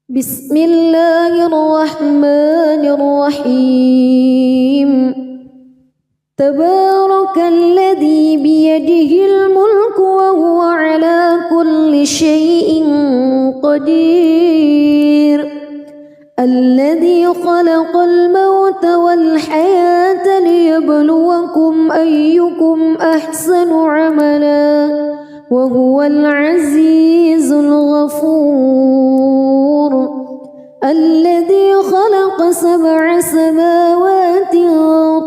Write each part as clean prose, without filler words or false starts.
بسم الله الرحمن الرحيم تبارك الذي بيده الملك وهو على كل شيء قدير الذي خلق الموت والحياة ليبلوكم أيكم أحسن عملا وهو العزيز الغفور الذي خلق 7 سماوات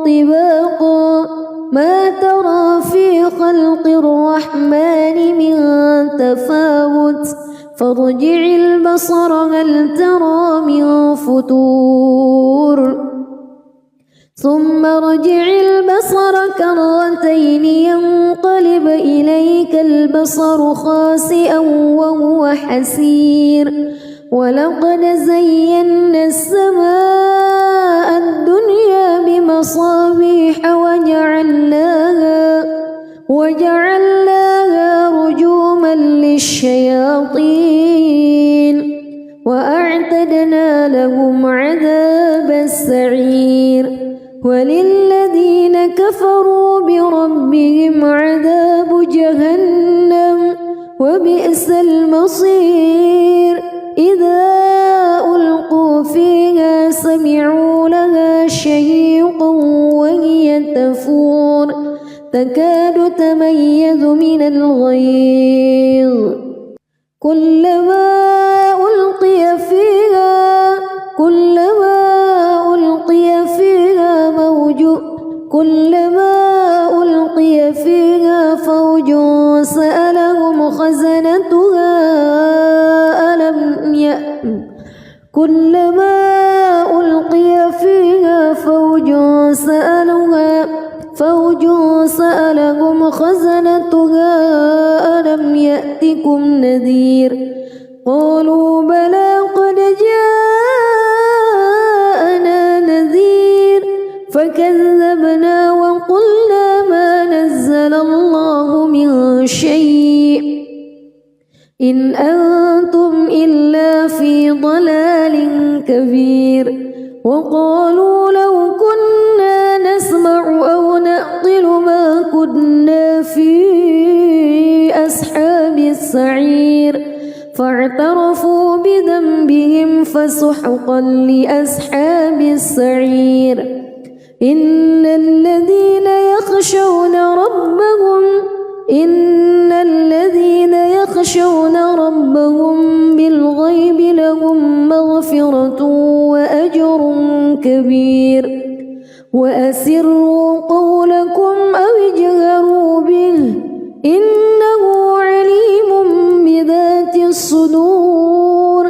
طباقا ما ترى في خلق الرحمن من تفاوت فارجع البصر هل ترى من فتور ثم ارجع البصر كرتين ينقلب إليك البصر خاسئا وهو حسير ولقد زينا السماء الدنيا بمصابيح وجعلناها رجوما للشياطين وأعتدنا لهم عذاب السعير وللذين كفروا بربهم عذاب جهنم وبئس المصير إذا ألقوا فيها سمعوا لها شهيقا وهي تفور تكاد تميز من الغيظ كلما ألقي فيها فوج سألهم خزنتها ألم يأتكم نذير قالوا بلى قد جاءنا نذير فكذبنا وقلنا ما نزل الله من شيء إن أنتم إلا في ضلال كبير وقالوا لو كنا نسمع أو نعقل ما كنا في أصحاب السعير فاعترفوا بذنبهم فسحقا لأصحاب السعير إن الذين يخشون ربهم بالغيب لهم مغفرة وأجر كبير وأسروا قولكم أو اجهروا به إنه عليم بذات الصدور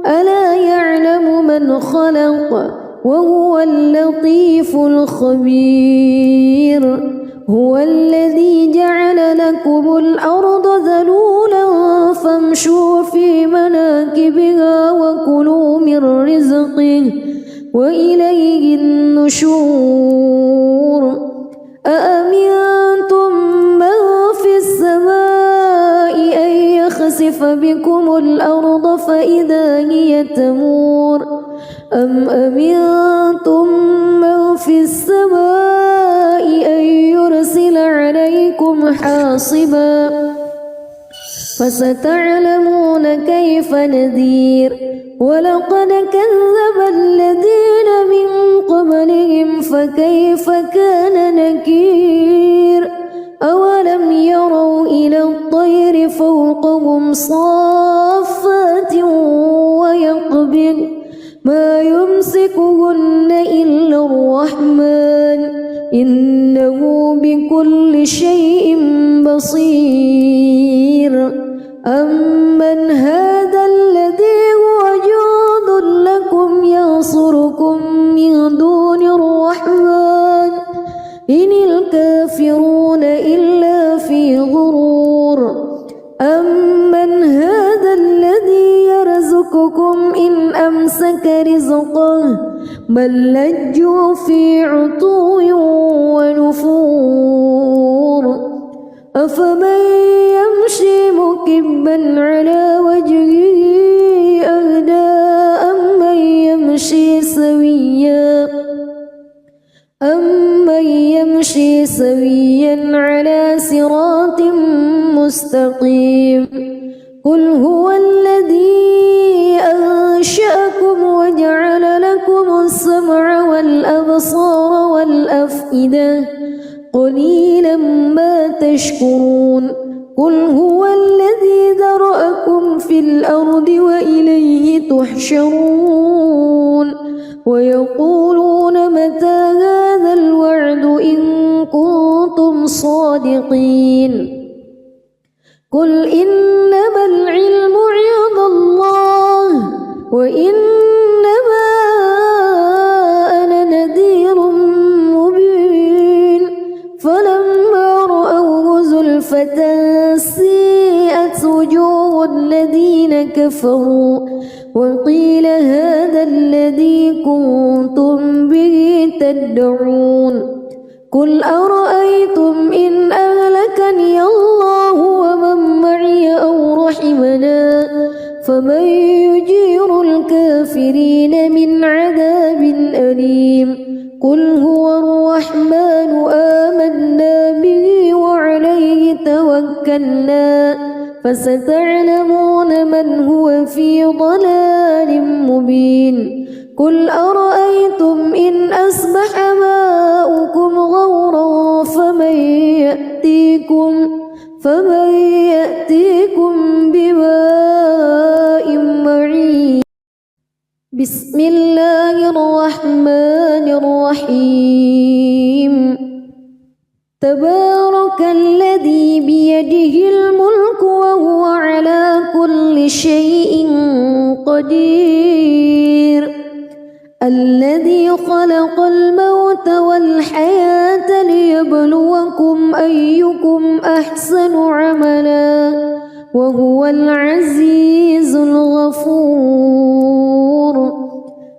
ألا يعلم من خلق وهو اللطيف الخبير هو الذي جعل لكم الأرض ذلولا فامشوا في مناكبها وكلوا من رزقه وإليه النشور أأمنتم من في السماء أن يخسف بكم الأرض فإذا هي تمور أم أمنتم من في السماء أن يرسل عليكم حاصبا فستعلمون كيف نذير ولقد كذب الذين من قبلهم فكيف كان نكير أولم يروا إلى الطير فوقهم صافات ويقبض ما يمسكهن إلا الرحمن إنه بكل شيء بصير أمن هذا الذي هو جند لكم ينصركم من دون الرحمن إن الكافرون إلا في غرور أمن هذا الذي يرزقكم إن أمسك رزقه بل لجوا في عتو ونفور أفمن يمشي مكبا على وجهه أهدى سويا على صراط مستقيم قل هو الذي أنشأكم وجعل لكم السمع والأبصار والأفئدة قليلا ما تشكرون قل هو الذي ذرأكم في الأرض وإليه تحشرون ويقولون متى هذا الوعد إن كنتم صادقين قل إنما العلم عند الله وإنما أنا نذير مبين فلما رأوه زلفة سيئت وجوه الذين كفروا وقيل هذا الذي كنتم به تدعون قل أرأيتم إن أهلكني الله ومن معي أو رحمنا فمن يجير الكافرين من عذاب أليم قل هو الرحمن آمنا به وعليه توكلنا فستعلمون من هو في ضلال مبين قل أرأيتم إن أصبح ماؤكم غورا فمن يأتيكم بماء معين بسم الله الرحمن الرحيم تبارك الذي بيده الملك وهو على كل شيء قدير الذي خلق الموت والحياة ليبلوكم أيكم أحسن عملا وهو العزيز الغفور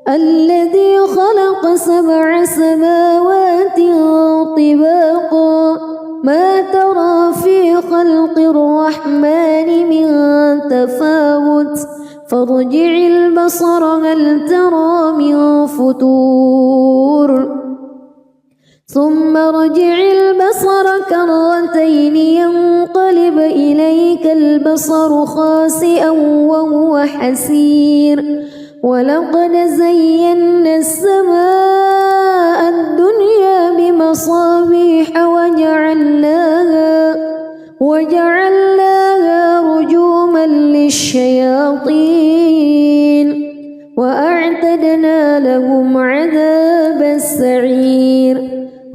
الذي خلق 7 سماوات طباقا ما ترى في خلق الرحمن من تفاوت فارجع البصر هل ترى من فطور ثم ارجع البصر كرتين ينقلب إليك البصر خاسئا وهو حسير ولقد زينا السماء الدنيا بمصابيح وجعلناها رجوما للشياطين وأعتدنا لهم عذاب السعير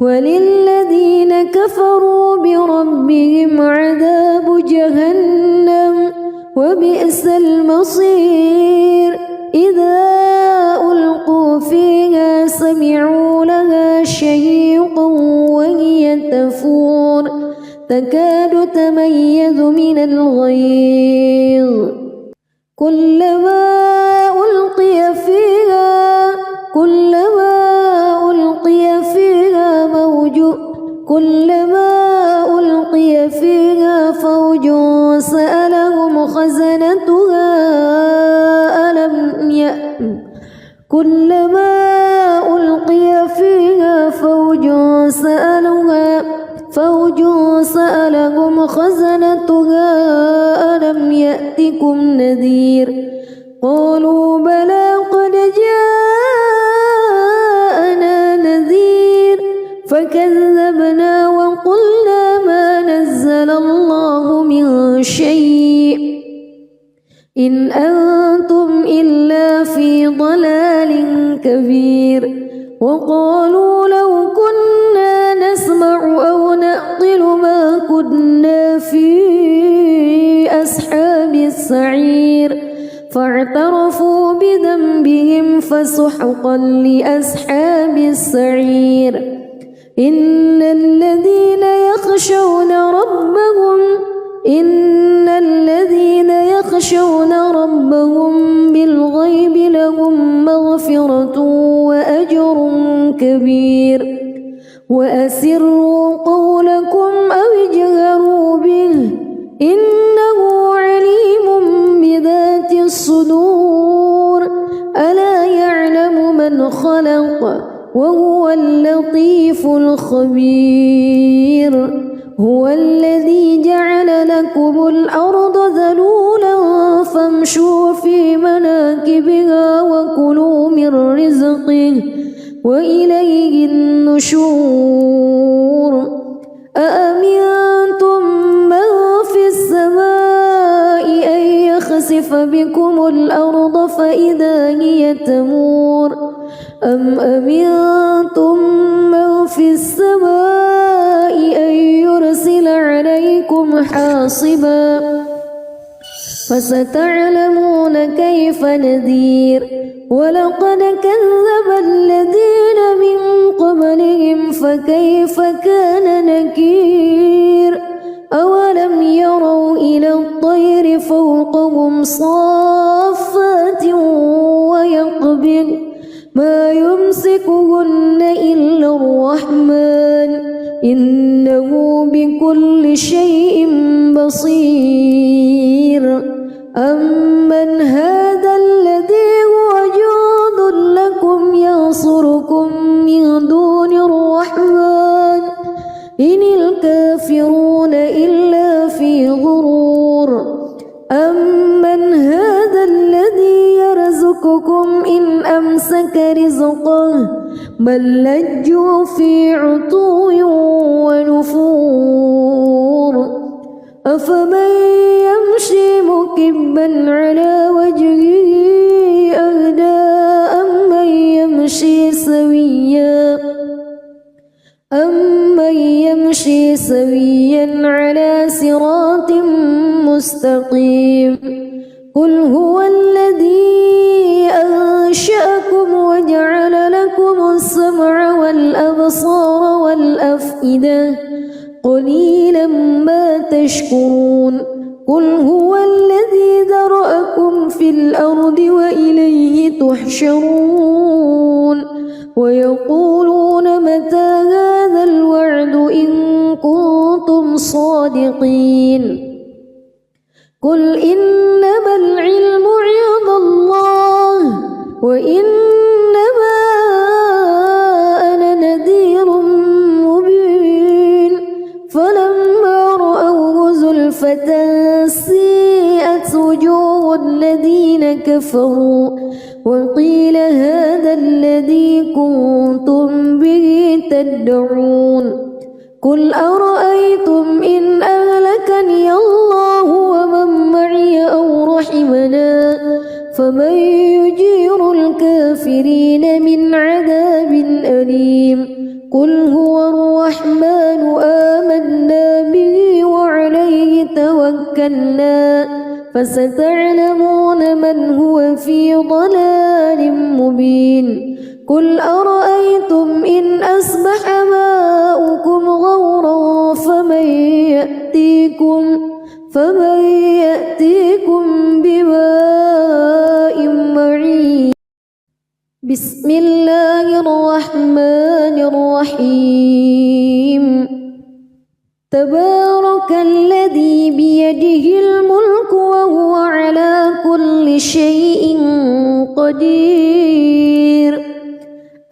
وللذين كفروا بربهم عذاب جهنم وبئس المصير إذا ألقوا فيها سمعوا لها شهيقا وهي تفور تكاد تميز من الغيظ كلما ألقي فيها فوج سألهم خزنتها كلما ألقي فيها فوج سألهم خزنتها ألم يأتكم نذير قالوا بلى قد جاءنا نذير فكذبنا وقلنا ما نزل الله من شيء إن أنتم إلا في ضلال كبير وقالوا لو كنا نسمع أو نعقل ما كنا في أصحاب السعير فاعترفوا بذنبهم فسحقا لأصحاب السعير إن الذين يخشون ربهم بالغيب لهم مغفرة وأجر كبير وأسروا قولكم أو اجهروا به إنه عليم بذات الصدور ألا يعلم من خلق وهو اللطيف الخبير. كبير هو الذي جعل لكم الأرض ذلولا فامشوا في مناكبها وكلوا من رزقه وإليه النشور أأمنتم من في السماء أن يخسف بكم الأرض فإذا هي تمور أم أمنتم من في السماء أن يرسل عليكم حاصبا فستعلمون كيف نذير ولقد كذب الذين من قبلهم فكيف كان نكير أولم يروا إلى الطير فوقهم صافات ويقبض ما يمسكهن إلا الرحمن إنه بكل شيء بصير أمن هذا الذي هو جند لكم ينصركم من دون الرحمن إن الكافرون إلا في غرور أمن هذا الذي يرزقكم إن أمسك رزقه بل لجوا في عتو ونفور أفمن يمشي مكبا على وجهه أهدى أمن يمشي سويا على صراط مستقيم قل هو الذي أنشأكم وجعل لكم السمع والأبصار والأفئدة قليلا ما تشكرون قل هو الذي ذرأكم في الأرض وإليه تحشرون ويقولون متى هذا الوعد إن كنتم صادقين قل إنما العلم عند الله وإنما أنا نذير مبين فلما رأوه زلفة سيئت وجوه الذين كفروا وقيل هذا الذي كنتم به تدعون قل أرأيتم إن أهلكني الله ومن معي أو رحمنا فمن يجير الكافرين من عذاب أليم قل هو الرحمن آمنا به وعليه توكلنا فستعلمون من هو في ضلال مبين قل أرأيتم إن أصبح ماؤكم غورا فمن يأتيكم بماء معين بسم الله الرحمن الرحيم تبارك الذي بيده الملك وهو على كل شيء قدير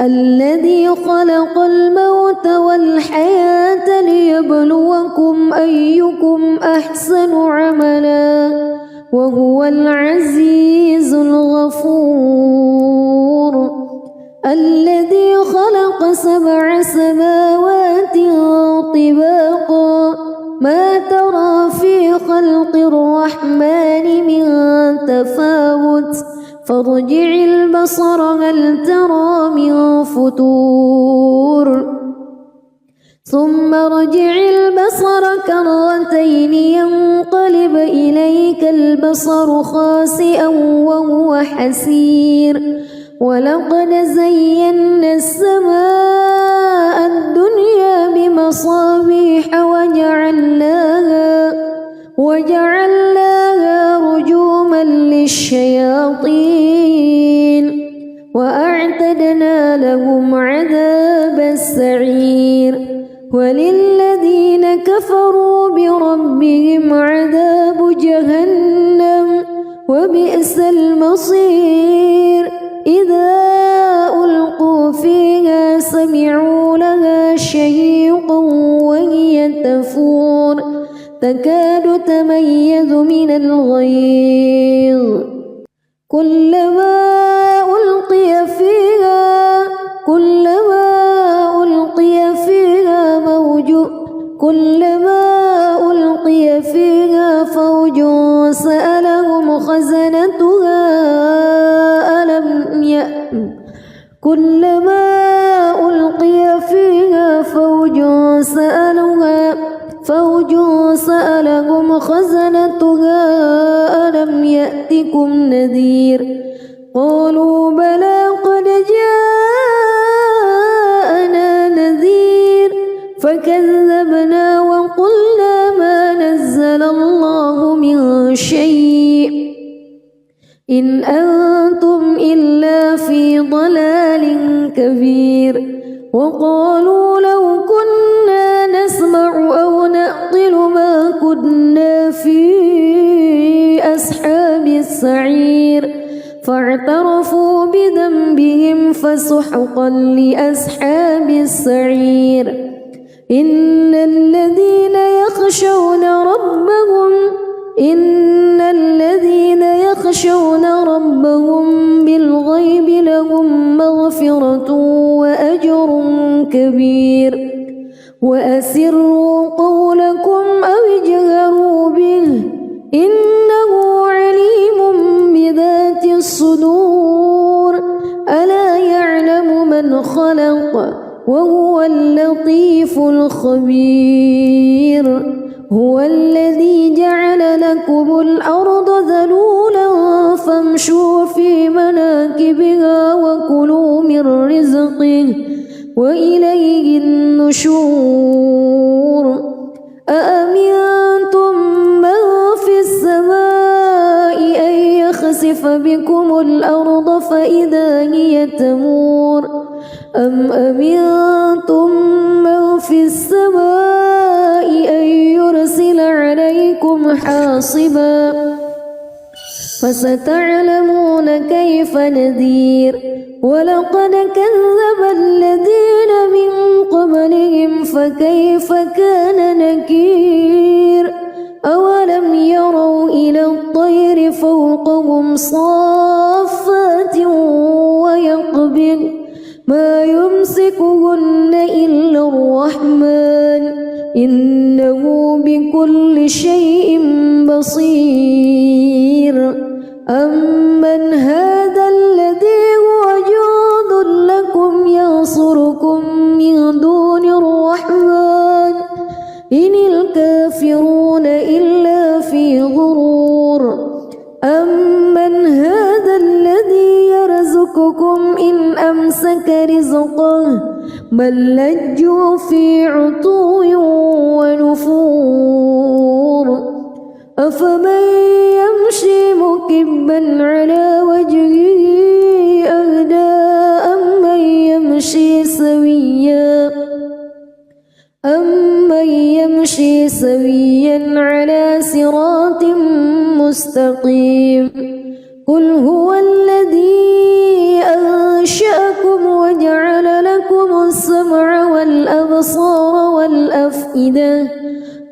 الذي خلق الموت والحياة ليبلوكم أيكم أحسن عملا وهو العزيز الغفور الذي خلق 7 سماوات طباقا ما ترى في خلق الرحمن من تفاوت فارجع البصر هل ترى من فتور ثم ارجع البصر كرتين ينقلب إليك البصر خاسئا وهو حسير ولقد زينا السماء الدنيا بمصابيح وجعلناها رجوما للشياطين وأعتدنا لهم عذاب السعير وللذين كفروا بربهم عذاب جهنم وبئس المصير إذا ألقوا فيها سمعوا لها شهيقا وهي من الغيظ كلما ألقي فيها فوج سألهم خزنتها ألم يأتكم نذير قالوا بلى قد جاءنا نذير فكذبنا وقلنا ما نزل الله من شيء إن أنتم إلا في ضلال كبير وقالوا لو كنا نسمع أو نعقل ما كنا في أصحاب السعير فاعترفوا بذنبهم فسحقا لأصحاب السعير إن الذين يخشون ربهم بالغيب لهم مغفرة وأجر كبير وأسروا قولكم أو اجهروا به إنه عليم بذات الصدور ألا يعلم من خلق وهو اللطيف الخبير هو الذي جعل لكم الأرض ذلولا فامشوا في مناكبها وكلوا من رزقه وإليه النشور أأمنتم من في السماء أن يخسف بكم الأرض فإذا هي تمور أم أمنتم من في السماء أن يرسل عليكم حاصبا فستعلمون كيف نذير ولقد كذب الذين من قبلهم فكيف كان نكير أولم يروا إلى الطير فوقهم صافات ويقبض ما يمسكهن إلا الرحمن إنه بكل شيء بصير أمن هذا الذي هو جند لكم ينصركم من دون الرحمن إن الكافرون إلا في غرور أمن هذا الذي يرزقكم إن أمسك رزقه بل لجوا في عتو ونفور أفمن يمشي مكبا على وجهه أهدى أمن يمشي سويا على صراط مستقيم قل هو الذي أنشأكم وجعل لكم السمع والأبصار والأفئدة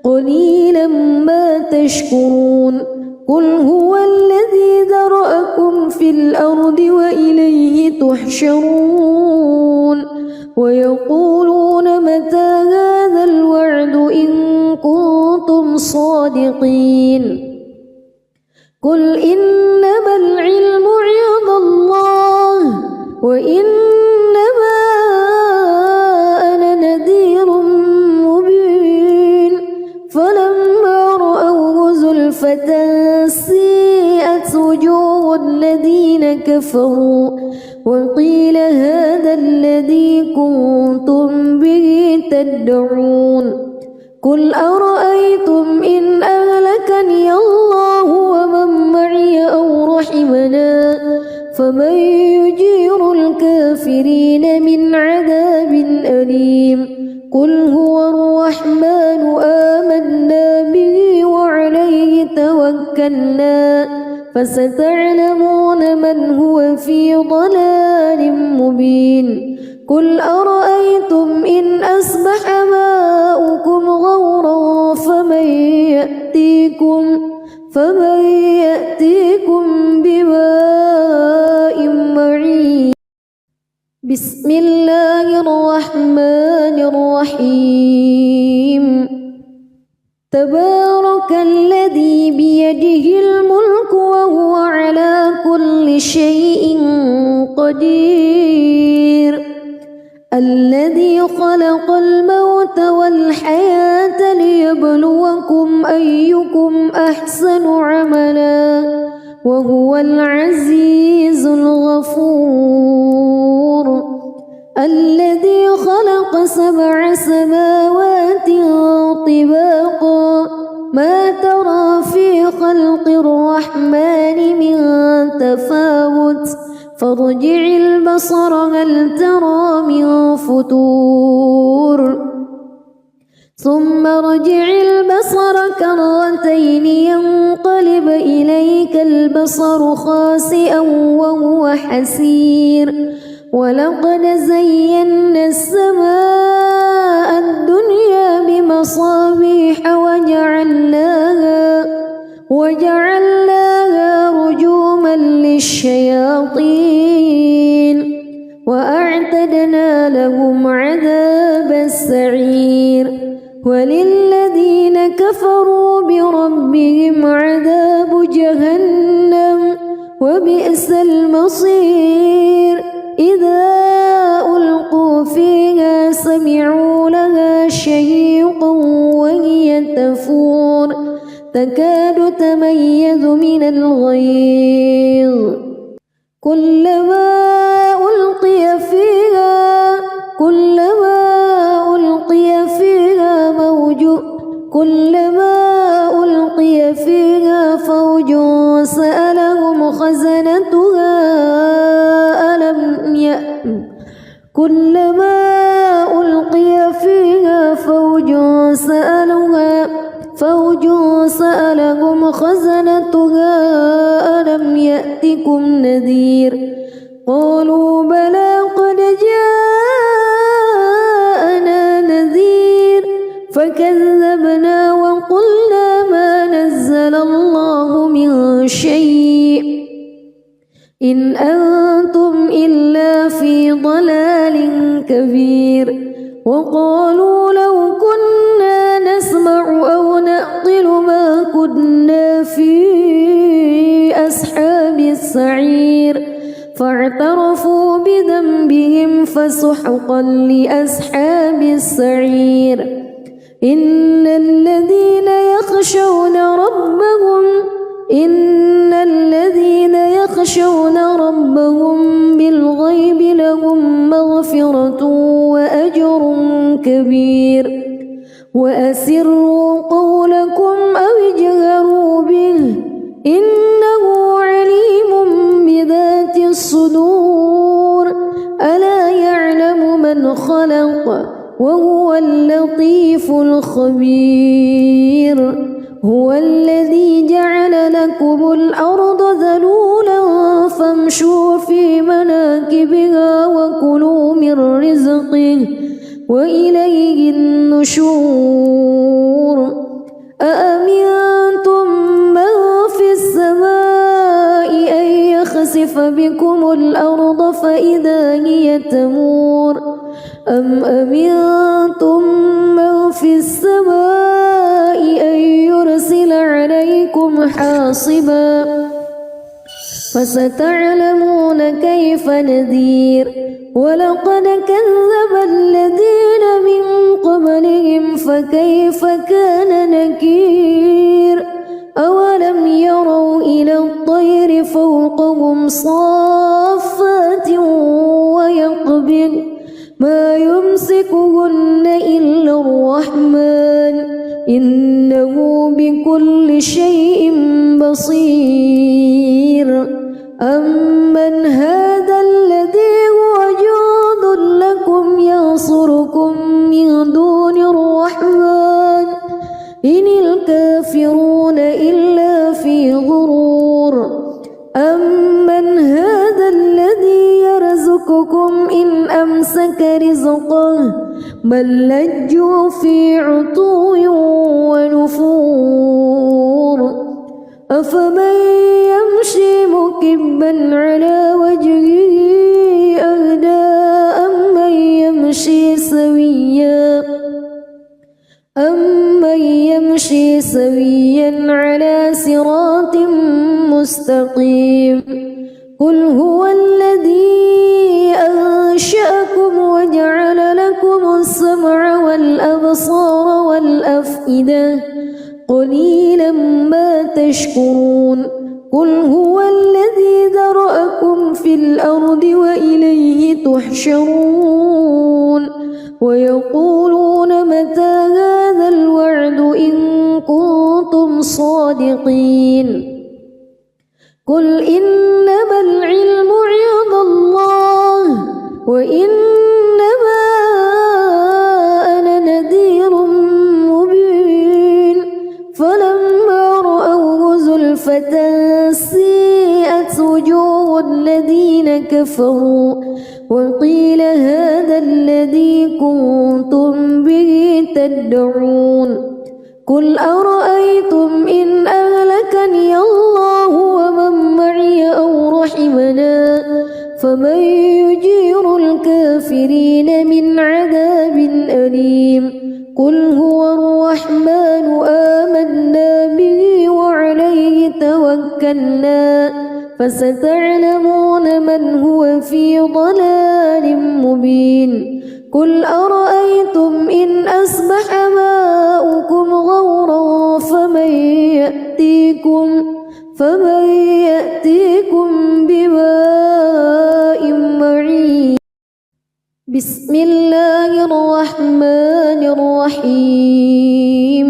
قليلا ما تشكرون قل هو الذي ذرأكم في الأرض وإليه تحشرون ويقولون متى هذا الوعد إن كنتم صادقين قل إنما العلم عند الله وإنما أنا نذير مبين فلما رأوه زلفة سيئت وجوه الذين كفروا وقيل هذا الذي كنتم به تدعون قل أرأيتم إن أهلكني الله ومن معي أو رحمنا فمن يجير الكافرين من عذاب أليم قل هو الرحمن آمنا به وعليه توكلنا فستعلمون من هو في ضلال مبين قل أرأيتم إن أصبح ماؤكم غورا فمن يأتيكم بماء معين بسم الله الرحمن الرحيم تبارك الذي بيده الملك وهو على كل شيء قدير الذي خلق الموت والحياة ليبلوكم أيكم أحسن عملا وهو العزيز الغفور الذي خلق 7 سماوات طباقا ما ترى في خلق الرحمن من تفاوت فارجع البصر هل ترى من فتور ثم ارجع البصر كرتين ينقلب إليك البصر خاسئا وهو حسير ولقد زينا السماء الدنيا بمصابيح وجعلناها رجوما للشياطين وأعتدنا لهم عذاب السعير وللذين كفروا بربهم عذاب جهنم وبئس المصير إذا ألقوا فيها سمعوا لها شهيقا وهي تفور تكاد تميز من الغيظ كلما ألقي فيها فوج سألهم خزنتها كلما ألقي فيها فوج سألهم خزنتها ألم يأتكم نذير قالوا بلى قد جاءنا نذير فكذبنا وقلنا ما نزل الله من شيء إن أنتم إلا في ضلال كبير وقالوا لو كنا نسمع أو نعقل ما كنا في أصحاب السعير فاعترفوا بذنبهم فسحقا لأصحاب السعير إن الذين يخشون ربهم بالغيب لهم مغفرة وأجر كبير وأسروا قولكم أو اجهروا به إنه عليم بذات الصدور ألا يعلم من خلق وهو اللطيف الخبير هو الذي جعل لكم الأرض ذلولا فامشوا في مناكبها وكلوا من رزقه وإليه النشور أأمنتم من في السماء أن يخسف بكم الأرض فإذا هي تمور أم أمنتم من في السماء أن يرسل عليكم حاصبا فستعلمون كيف نذير ولقد كذب الذين من قبلهم فكيف كان نكير أولم يروا إلى الطير فوقهم صافات ويقبض ما يمسكهن إلا الرحمن إنه بكل شيء بصير أمن هذا الذي هو جند لكم ينصركم من دون الرحمن إن الكافرون إلا في غرور أمن هذا الذي يرزقكم إن أمسك رزقه بل لجوا في عتو ونفور أفمن يمشي مكبا على وجهه أهدى أمن يمشي سويا على صراط مستقيم قل هو الذي أنشأكم وجعل لكم السمع والأبصار والأفئدة قليلا ما تشكرون قل هو الذي ذرأكم في الأرض وإليه تحشرون ويقولون متى هذا الوعد إن كنتم صادقين قل إنما العلم عند الله وإنما أنا نذير مبين فلما رأوه زلفة سيئت وجوه الذين كفروا وقيل هذا الذي كنتم به تدعون قل أرأيتم إن أهلكني الله ومن معي أو رحمنا فمن يجير الكافرين من عذاب أليم قل هو الرحمن آمنا به وعليه توكلنا فستعلمون من هو في ضلال مبين قل أرأيتم إن أصبح ماؤكم غورا فمن يأتيكم بماء معين بسم الله الرحمن الرحيم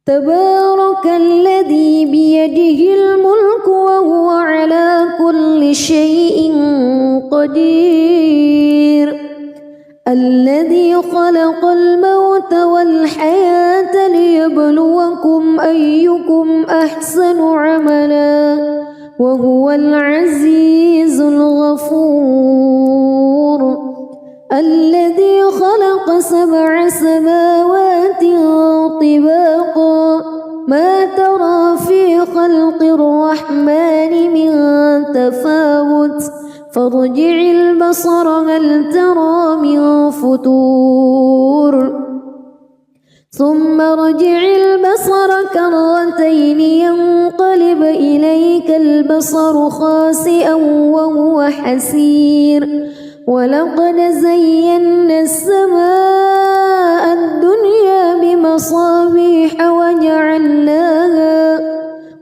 تبارك الذي بيده الملك وهو على كل شيء قدير الذي خلق الموت والحياة ليبلوكم أيكم أحسن عملا وهو العزيز الغفور الذي خلق 7 سماوات طباقا ما ترى في خلق الرحمن من تفاوت فارجع البصر هل ترى من فتور ثم ارجع البصر كرتين ينقلب إليك البصر خاسئا وهو حسير ولقد زينا السماء الدنيا بمصابيح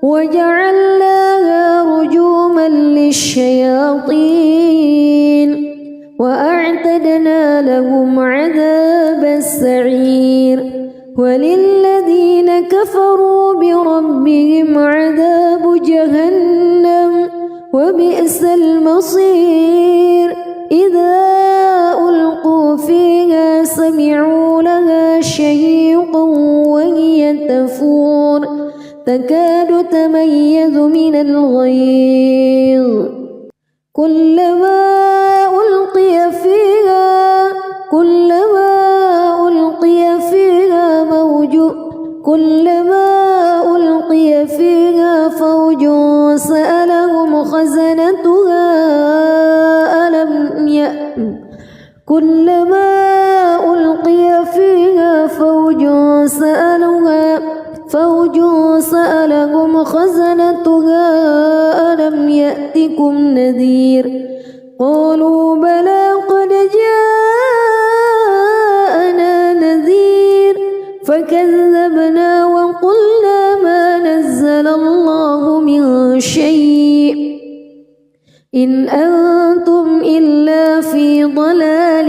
وجعلناها رجوما للشياطين وأعتدنا لهم عذاب السعير وللذين كفروا بربهم عذاب جهنم وبئس المصير إذا ألقوا فيها سمعوا لها شهيقا وهي تفور تكاد تميز من الغيظ كلما ألقي فيها فوج سألهم خزنتها ألم يأتكم نذير قالوا بلى قد جاءنا نذير فكذبنا وقلنا ما نزل الله من شيء إن أنتم إلا في ضلال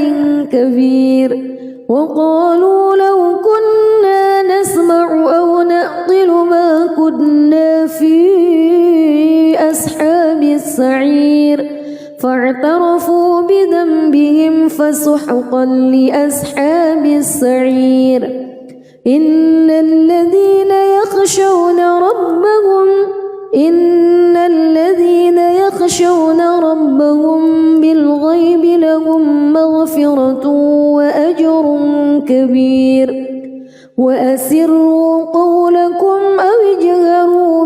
كبير وقالوا لو كنا نسمع أو نعقل ما كنا في أصحاب السعير فاعترفوا بذنبهم فسحقا لأصحاب السعير إن الذين يخشون ربهم بالغيب لهم مغفرة وأجر كبير وأسروا قولكم أو اجهروا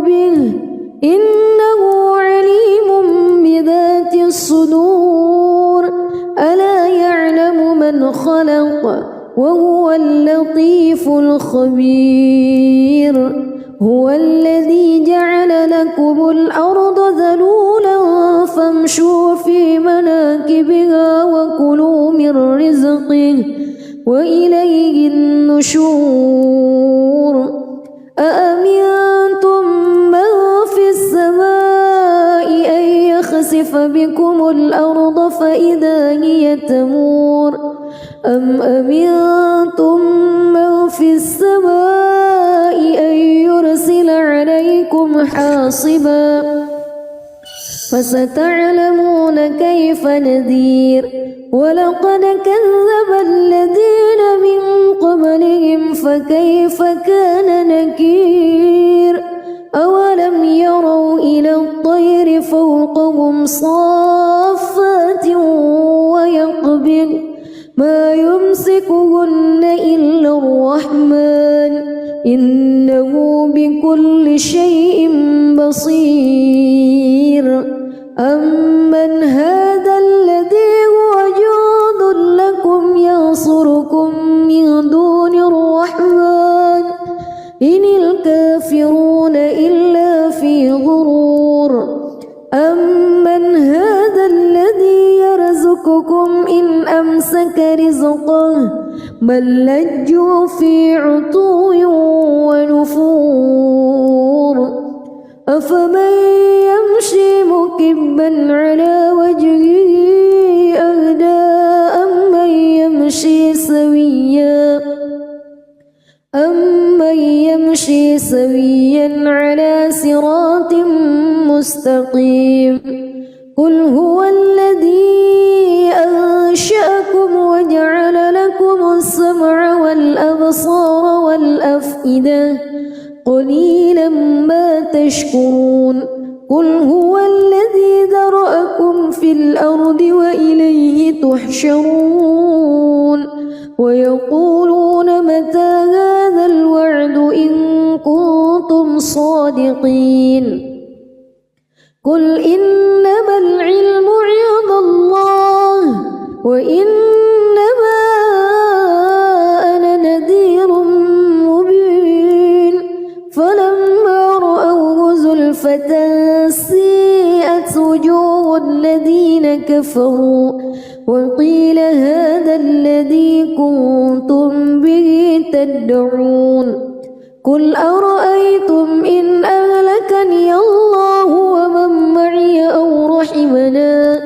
وهو اللطيف الخبير هو الذي جعل لكم الأرض ذلولا فامشوا في مناكبها وكلوا من رزقه وإليه النشور أأمنتم من في السماء أن يخسف بكم الأرض فإذا هي تمور أم أمنتم من في السماء أن يرسل عليكم حاصبا فستعلمون كيف نذير ولقد كذب الذين من قبلهم فكيف كان نكير أولم يروا إلى الطير فوقهم صافات ويقبض ما يمسكهن إلا الرحمن إنه بكل شيء بصير أمن هذا الذي هو جند لكم ينصركم من دون الرحمن إن الكافرون إلا في غرور أمن هذا الذي يرزقكم إن أمسك رزقه بل لجوا في عتو ونفور أفمن يمشي مكبا على وجهه أهدى أمن يمشي سويا على صراط مستقيم قل هو الذي أنشأكم وجعل لكم السمع والأبصار والأفئدة قليلا ما تشكرون قل هو الذي ذرأكم في الأرض وإليه تحشرون ويقولون متى هذا الوعد إن كنتم صادقين قل إنما العلم عند الله وإنما أنا نذير مبين فلما رأوه زلفة سيئت وجوه الذين كفروا وقيل هذا الذي كنتم به تدعون قل أرأيتم إن أهلكني الله ومن معي أو رحمنا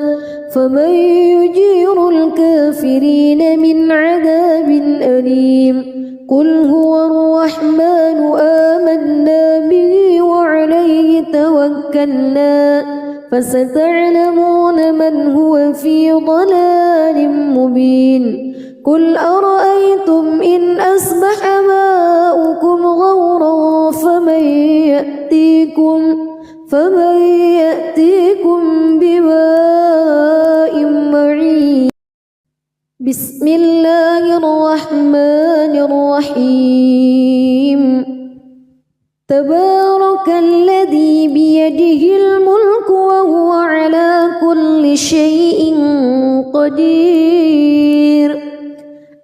فمن يجير الكافرين من عذاب أليم قل هو الرحمن آمنا به وعليه توكلنا فستعلمون من هو في ضلال مبين قل أرأيتم إن أصبح ماؤكم غورا فمن يأتيكم بماء معين بسم الله الرحمن الرحيم تبارك الذي بيده الملك وهو على كل شيء قدير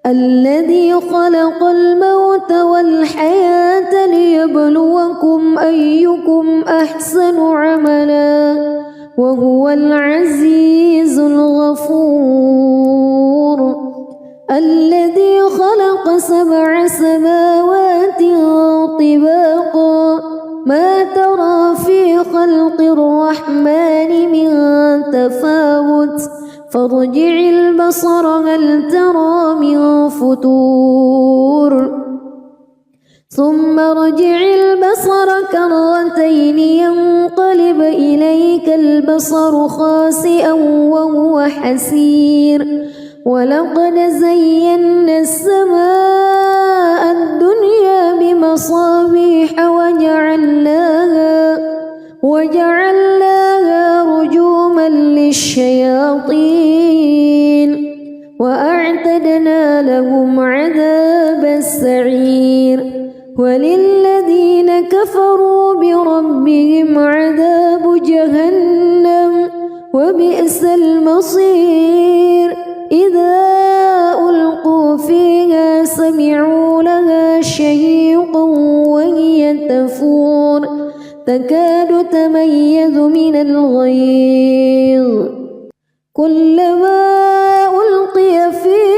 الذي خلق الموت والحياة ليبلوكم أيكم أحسن عملا وهو العزيز الغفور الذي خلق 7 سماوات طباقا ما ترى في خلق الرحمن من تفاوت فارجع البصر هل ترى من فتور ثم ارجع البصر كرتين ينقلب إليك البصر خاسئا وهو حسير ولقد زينا السماء الدنيا بمصابيح وجعلناها رجوما للشياطين وأعتدنا لهم عذاب السعير وللذين كفروا بربهم عذاب جهنم وبئس المصير إذا ألقوا فيها تكاد تميز من الغيظ كلما ألقي فيها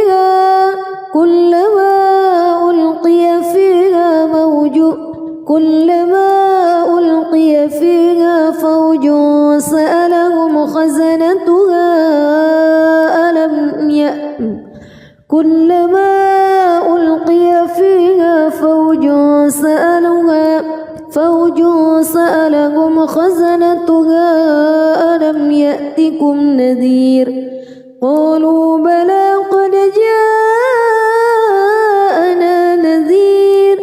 فوج سألهم خزنتها ألم يأتكم نذير قالوا بلى قد جاءنا نذير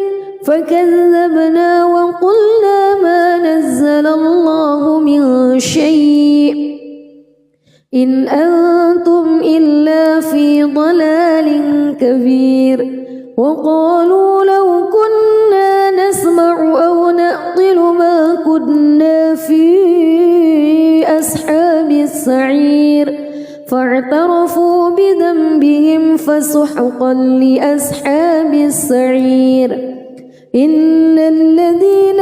فكذبنا وقلنا ما نزل الله من شيء إن أنتم إلا في ضلال كبير وقالوا لو كنا نسمع أو نعقل ما كنا في أصحاب السعير فاعترفوا بذنبهم فسحقا لأصحاب السعير إن الذين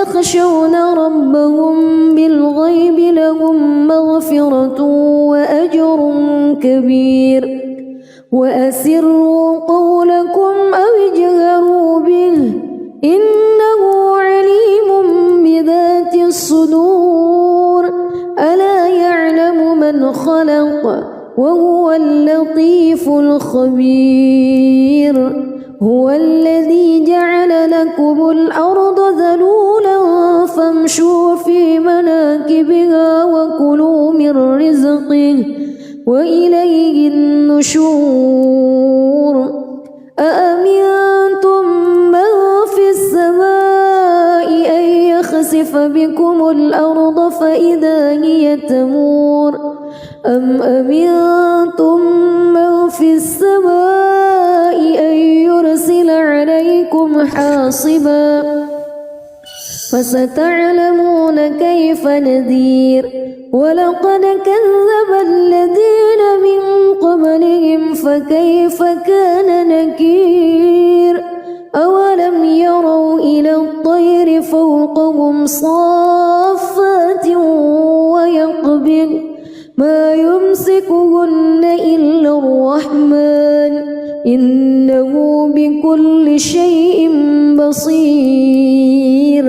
يخشون ربهم بالغيب لهم مغفرة وأجر كبير وأسروا قولكم أو اجهروا به إنه عليم بذات الصدور ألا يعلم من خلق وهو اللطيف الخبير هو الذي جعل لكم الأرض ذلولا فامشوا في مناكبها وكلوا من رزقه وإليه النشور أأمنتم من في السماء أن يخسف بكم الأرض فإذا هي تمور أم أمنتم من في السماء أن يرسل عليكم حاصبا فستعلمون كيف نذير ولقد كذب الذين من قبلهم فكيف كان نكير أولم يروا إلى الطير فوقهم صافات ويقبض ما يمسكهن إلا الرحمن إنه بكل شيء بصير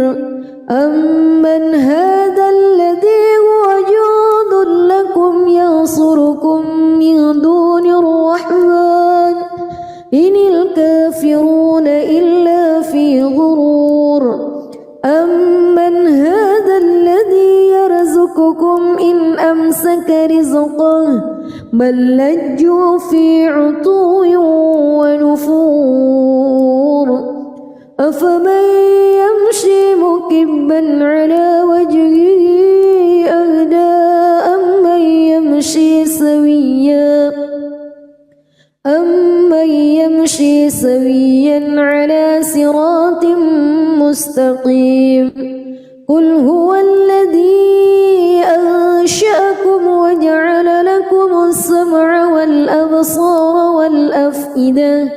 أمن هذا الذي هو جند لكم ينصركم من دون الرحمن إن الكافرون إلا في غرور أمن هذا الذي يرزقكم إن أمسك رزقه بل لجوا في عتو ونفور أفمن يمشي مكبا على وجهه أهدى أمن يمشي سويا على صراط مستقيم قل هو الذي أنشأكم وجعل لكم السمع والأبصار والأفئدة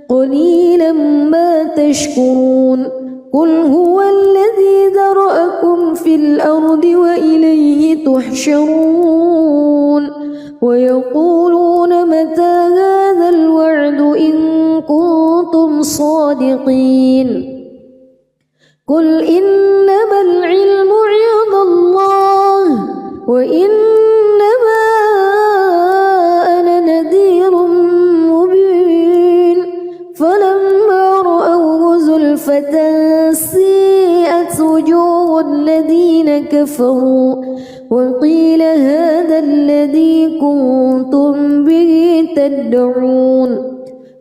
قليلا ما تشكرون قل هو الذي ذرأكم في الأرض وإليه تحشرون ويقولون متى هذا الوعد إن كنتم صادقين قل إنما العلم عند الله وإنما أنا نذير مبين فلما رأوه زلفة سيئت وجوه الذين كفروا وقيل هذا الذي كنتم به تدعون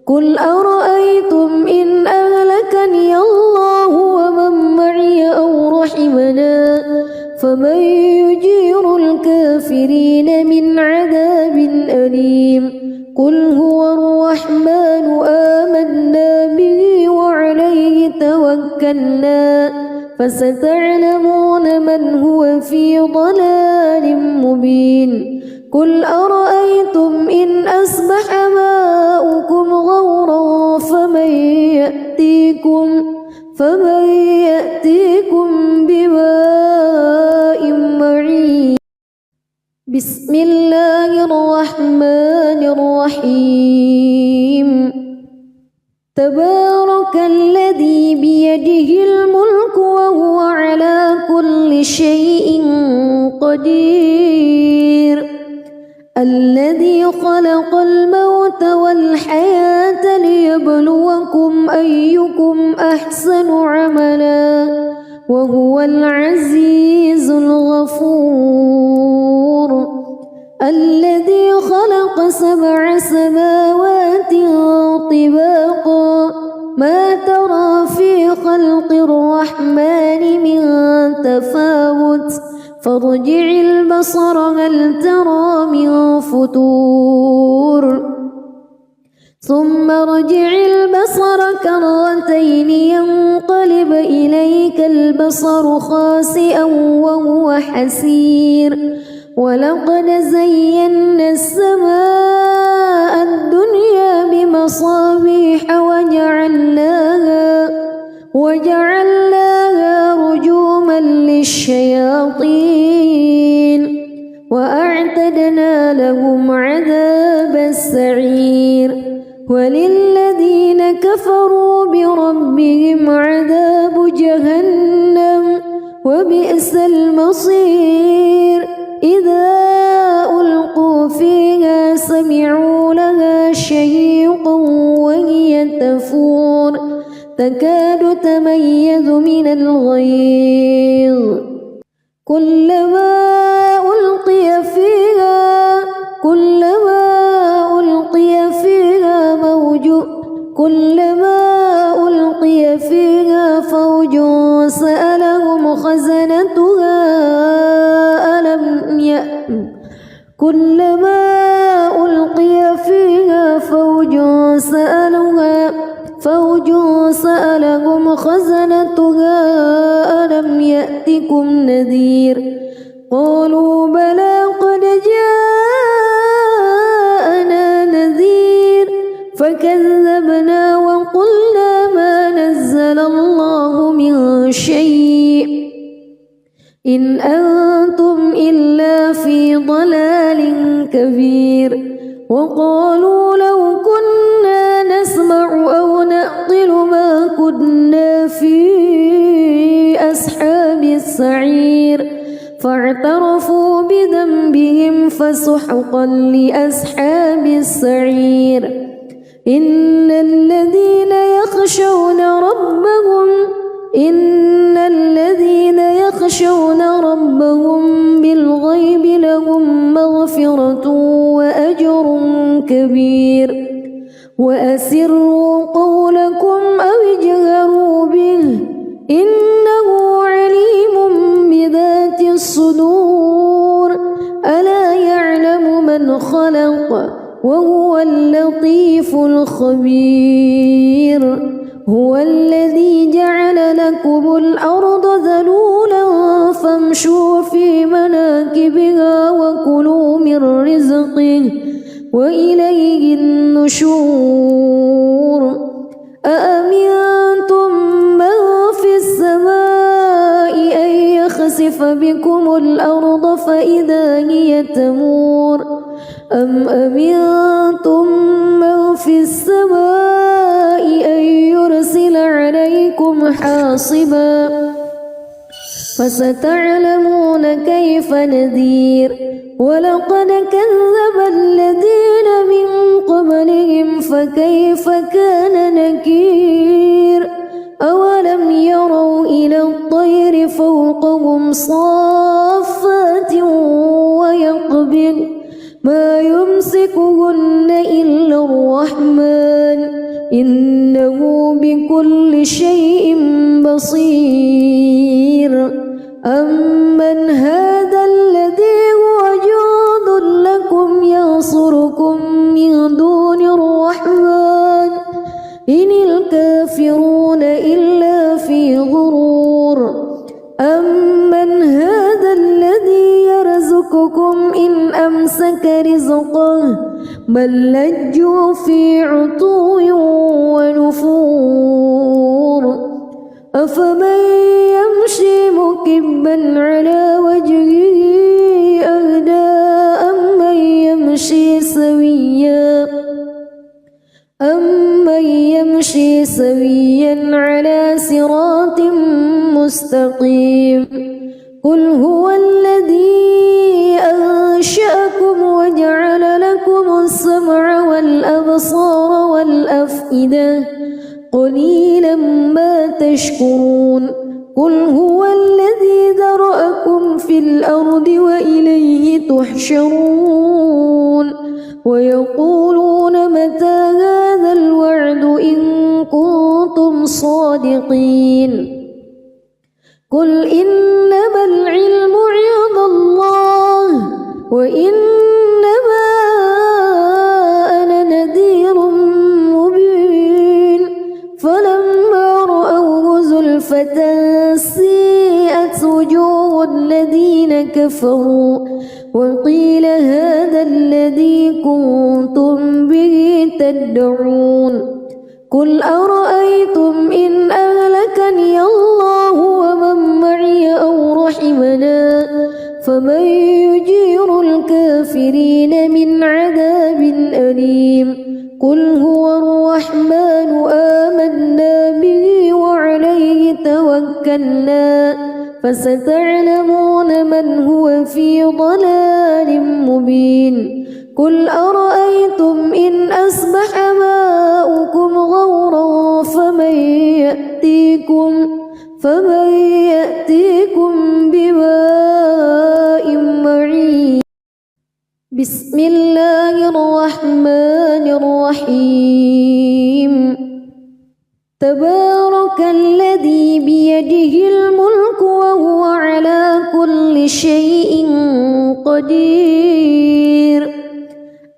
قل أرأيتم إن أهلكني الله ومن معي أو رحمنا فمن يجير الكافرين من عذاب أليم قل هو الرحمن آمنا به وعليه توكلنا فستعلمون من هو في ضلال مبين قل أرأيتم إن أصبح ماؤكم غورا فمن يأتيكم بماء معين. بسم الله الرحمن الرحيم. تبارك الذي بيده الملك وهو على كل شيء قدير. الذي خلق الموت والحياة ليبلوكم أيكم أحسن عملا وهو العزيز الغفور. الذي خلق 7 سماوات طباقا ما ترى في خلق الرحمن من تفاوت فارجع البصر هل ترى من فطور ثم ارجع البصر كرتين ينقلب إليك البصر خاسئا وهو حسير. ولقد زينا السماء الدنيا بمصابيح وجعلناها رجوما للشياطين وأعتدنا لهم عذاب السعير. وللذين كفروا بربهم عذاب جهنم وبئس المصير. إذا ألقوا فيها سمعوا لها شهيقا وهي تفور تكاد تميز من الغيظ كلما ألقي فيها فوج سألهم خزنتها ألم يأتكم نذير قالوا بلى قد جاءنا نذير فكذبنا وقلنا ما نزل الله من شيء إن أنتم إلا في ضلال كبير. وقالوا لو كنا نسمع أو نعقل ما كنا في أصحاب السعير فاعترفوا بذنبهم فسحقا لأصحاب السعير. إن الذين يخشون ربهم بالغيب لهم مغفرة وأجر كبير. وأسروا قولكم أو اجهروا به إنه عليم بذات الصدور. ألا يعلم من خلق وهو اللطيف الخبير. هو الذي جعل لكم الأرض ذلولا فامشوا في مناكبها وكلوا من رزقه وإليه النشور. أأمنتم من في السماء أن يخسف بكم الأرض فإذا هي تمور أم أمنتم من في السماء أن يرسل عليكم حاصبا فستعلمون كيف نذير. ولقد كذب الذين من قبلهم فكيف كان نكير. أولم يروا إلى الطير فوقهم صافات ويقبض ما يمسكهن إلا الرحمن إنه بكل شيء بصير. أمن هذا الذي هو جند لكم ينصركم من دون الرحمن إن الكافرون إلا في غرور. أمن هذا الذي يرزقكم إن أمسك بل لجوا في عتو ونفور أفمن يمشي مكبا على وجهه أهدى أمن يمشي سويا على صراط مستقيم قل هو الذي أنشأكم وجعل لكم السمع والأبصار والأفئدة قليلا ما تشكرون قل هو الذي ذرأكم في الأرض وإليه تحشرون ويقولون متى هذا الوعد إن كنتم صادقين قل إنما العلم عند الله وإنما أنا نذير مبين فلما رأوه زلفة سيئت وجوه الذين كفروا وقيل هذا الذي كنتم به تدعون قل أرأيتم إن أهلكني الله ومن معي أو رحمنا فمن يجير الكافرين من عذاب أليم قل هو الرحمن آمنا به وعليه توكلنا فستعلمون من هو في ضلال مبين قل أرأيتم إن أصبح ماؤكم غورا فمن يأتيكم بماء معين بسم الله الرحمن الرحيم تبارك الذي بيده الملك وهو على كل شيء قدير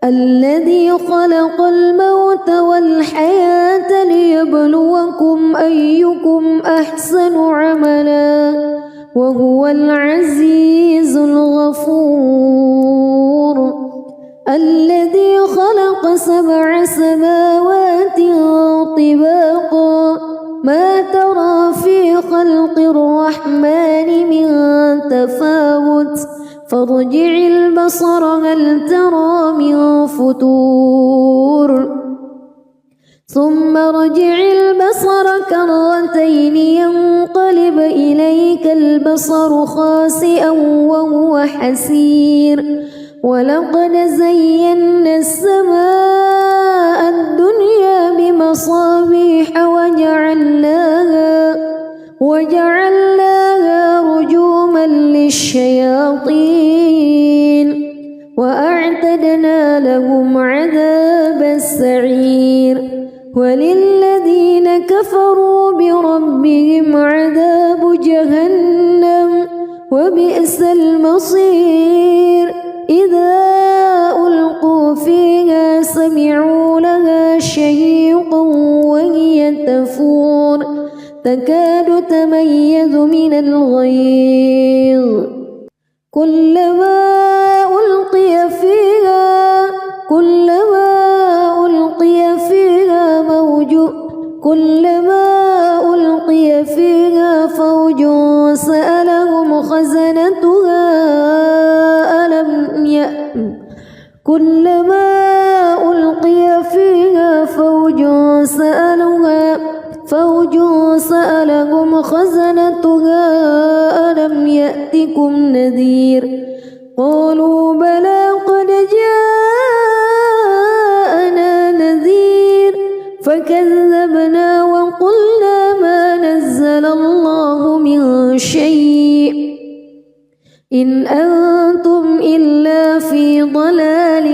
الذي خلق الموت والحياة ليبلوكم أيكم أحسن عملا وهو العزيز الغفور الذي خلق 7 سماوات طباقا ما ترى في خلق الرحمن من تفاوت فارجع البصر هل ترى من فتور ثم ارجع البصر كرتين ينقلب إليك البصر خاسئا وهو حسير ولقد زينا السماء الدنيا بمصابيح وجعلناها رجوما للشياطين وأعتدنا لهم عذاب السعير وللذين كفروا بربهم عذاب جهنم وبئس المصير إذا ألقوا فيها سمعوا لها شهيقا وهي تفور تكاد تميز من الغيظ كلما ألقي فيها فوج سألهم خزنتها كلما ألقي فيها فوج سألهم خزنتها ألم يأتكم نذير قالوا بلى قد جاءنا نذير فكذبنا وقلنا ما نزل الله من شيء إن أنتم إلا في ضلال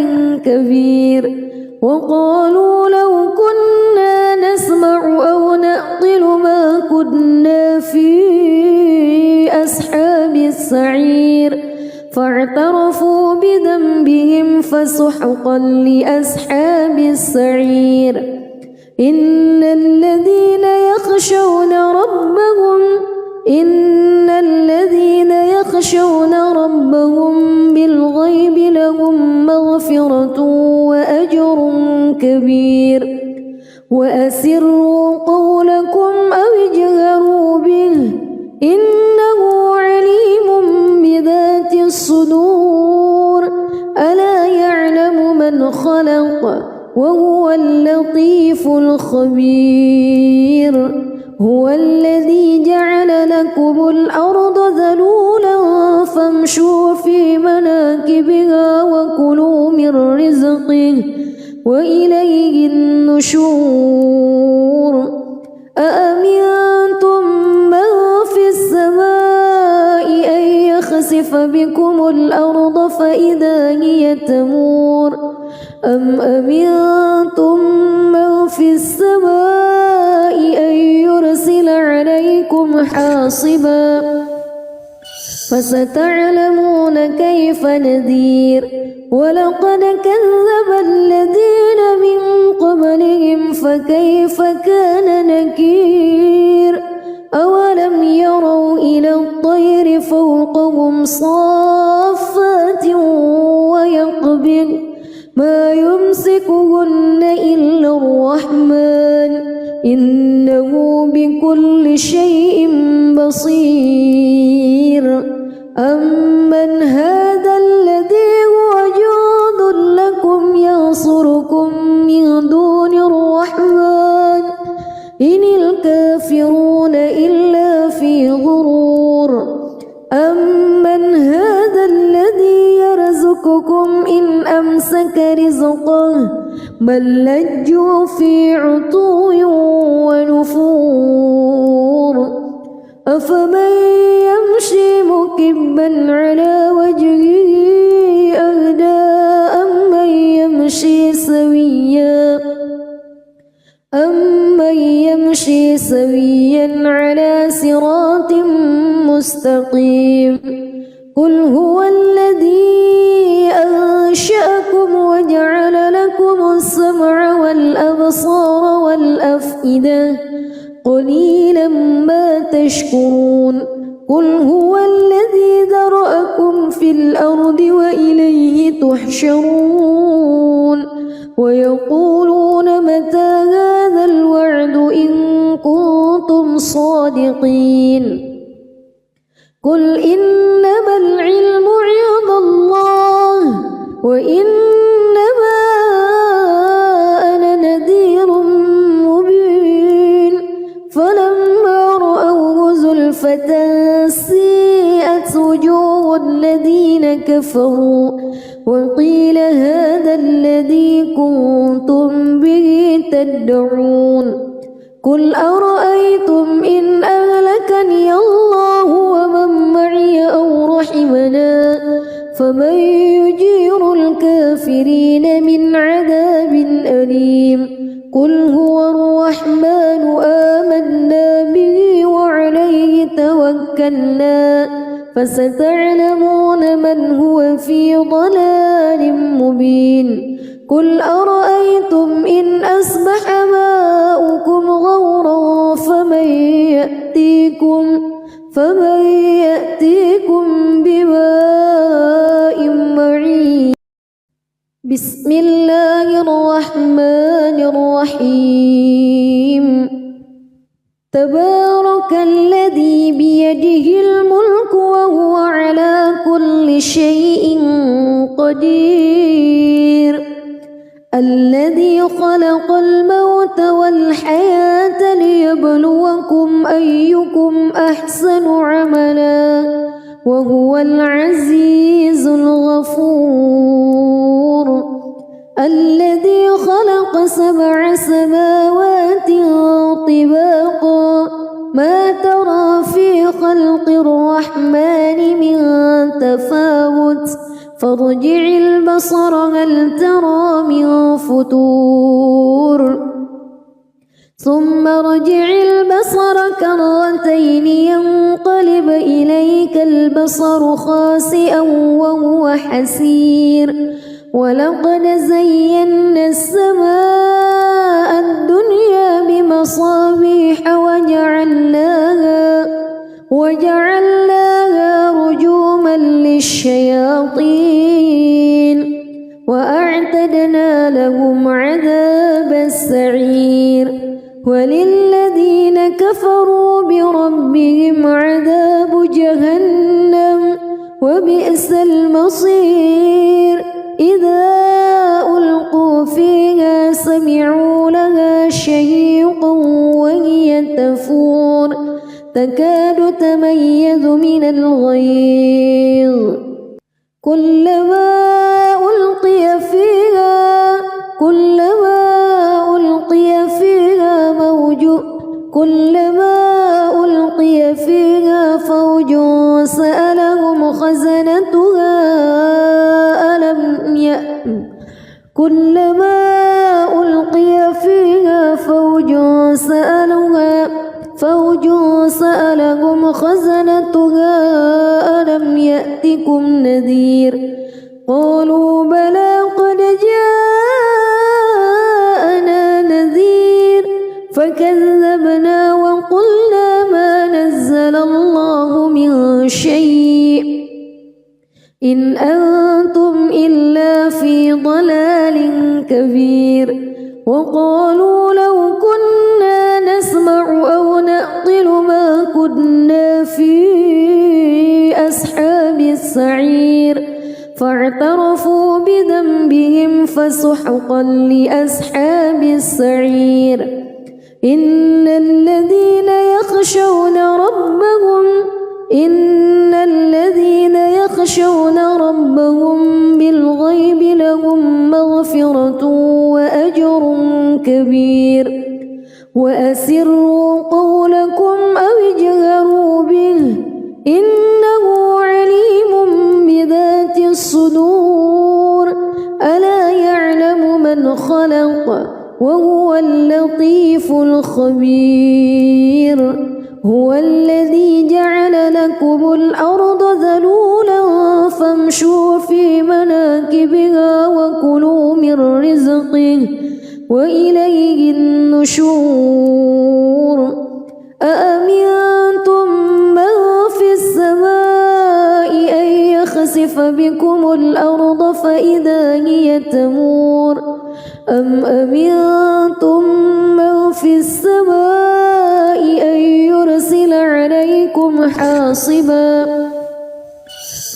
كبير وقالوا لو كنا نسمع أو نعقل ما كنا في أصحاب السعير فاعترفوا بذنبهم فسحقا لأصحاب السعير إن الذين يخشون ربهم بالغيب لهم مغفرة وأجر كبير وأسروا قولكم أو اجهروا به إنه عليم بذات الصدور ألا يعلم من خلق وهو اللطيف الخبير هو الذي جعل لكم الأرض ذلولا فامشوا في مناكبها وكلوا من رزقه وإليه النشور أأمنتم من في السماء أن يخسف بكم الأرض فإذا هي تمور أم أمنتم من في السماء أن يرسل عليكم حاصبا فستعلمون كيف نذير ولقد كذب الذين من قبلهم فكيف كان نكير أولم يروا إلى الطير فوقهم صافات ويقبض ما يمسكهن إلا الرحمن إنه بكل شيء بصير أمن هذا الذي هو جند لكم ينصركم من دون الرحمن إن الكافرون إلا في غرور أمن هذا الذي يرزقكم إن أمسك رزقه بل لجوا في عتو ونفور أفمن يمشي مكبا على وجهه أهدى أمن يمشي سويا على صراط مستقيم قل هو الذي أنشأكم وجعل لكم السمع والأبصار والأفئدة قليلا ما تشكرون قل هو الذي ذرأكم في الأرض وإليه تحشرون ويقولون متى هذا الوعد إن كنتم صادقين قل إنما العلم عند الله وإنما أنا نذير مبين فلما رأوه زلفة سيئت وجوه الذين كفروا وقيل هذا الذي كنتم به تدعون قل أرأيتم إن أهلكني الله ومن معي أو رحمنا فمن يجير الكافرين من عذاب أليم قل هو الرحمن آمنا به وعليه توكلنا فستعلمون من هو في ضلال مبين قل أرأيتم إن أصبح ماؤكم غورا فمن يأتيكم بماء معين بسم الله الرحمن الرحيم تبارك الذي بيده الملك وهو على كل شيء قدير الذي خلق الموت والحياة ليبلوكم أيكم أحسن عملا وهو العزيز الغفور الذي خلق 7 سماوات طباقا ما ترى في خلق الرحمن من تفاوت فارجع البصر هل ترى من فطور ثم ارجع البصر كرتين ينقلب إليك البصر خاسئا وهو حسير ولقد زينا السماء الدنيا بمصابيح وجعلناها رجوما للشياطين وأعتدنا لهم عذاب وللذين كفروا بربهم عذاب جهنم وبئس المصير إذا ألقوا فيها سمعوا لها شهيقا وهي تفور تكاد تميز من الغيظ كلما ألقي فيها فوج سألهم خزنتها ألم يأتكم نذير قالوا بلى قد جاءنا نذير فكذبنا وقلنا ما نزل الله من شيء إن أنتم إلا في ضلال كبير وقالوا لو كنا نسمع أو نعقل ما كنا في أصحاب السعير فاعترفوا بذنبهم فسحقا لأصحاب السعير إن الذين يخشون ربهم بالغيب لهم مغفرة وأجر كبير وأسروا قولكم أو اجهروا به إنه عليم بذات الصدور ألا يعلم من خلق وهو اللطيف الخبير هو الذي جعل لكم الأرض ذلولا فامشوا في مناكبها وكلوا من رزقه وإليه النشور أأمنتم من في السماء أن يخسف بكم الأرض فإذا هي تمور أم أمنتم من في السماء أن يرسل عليكم حاصبا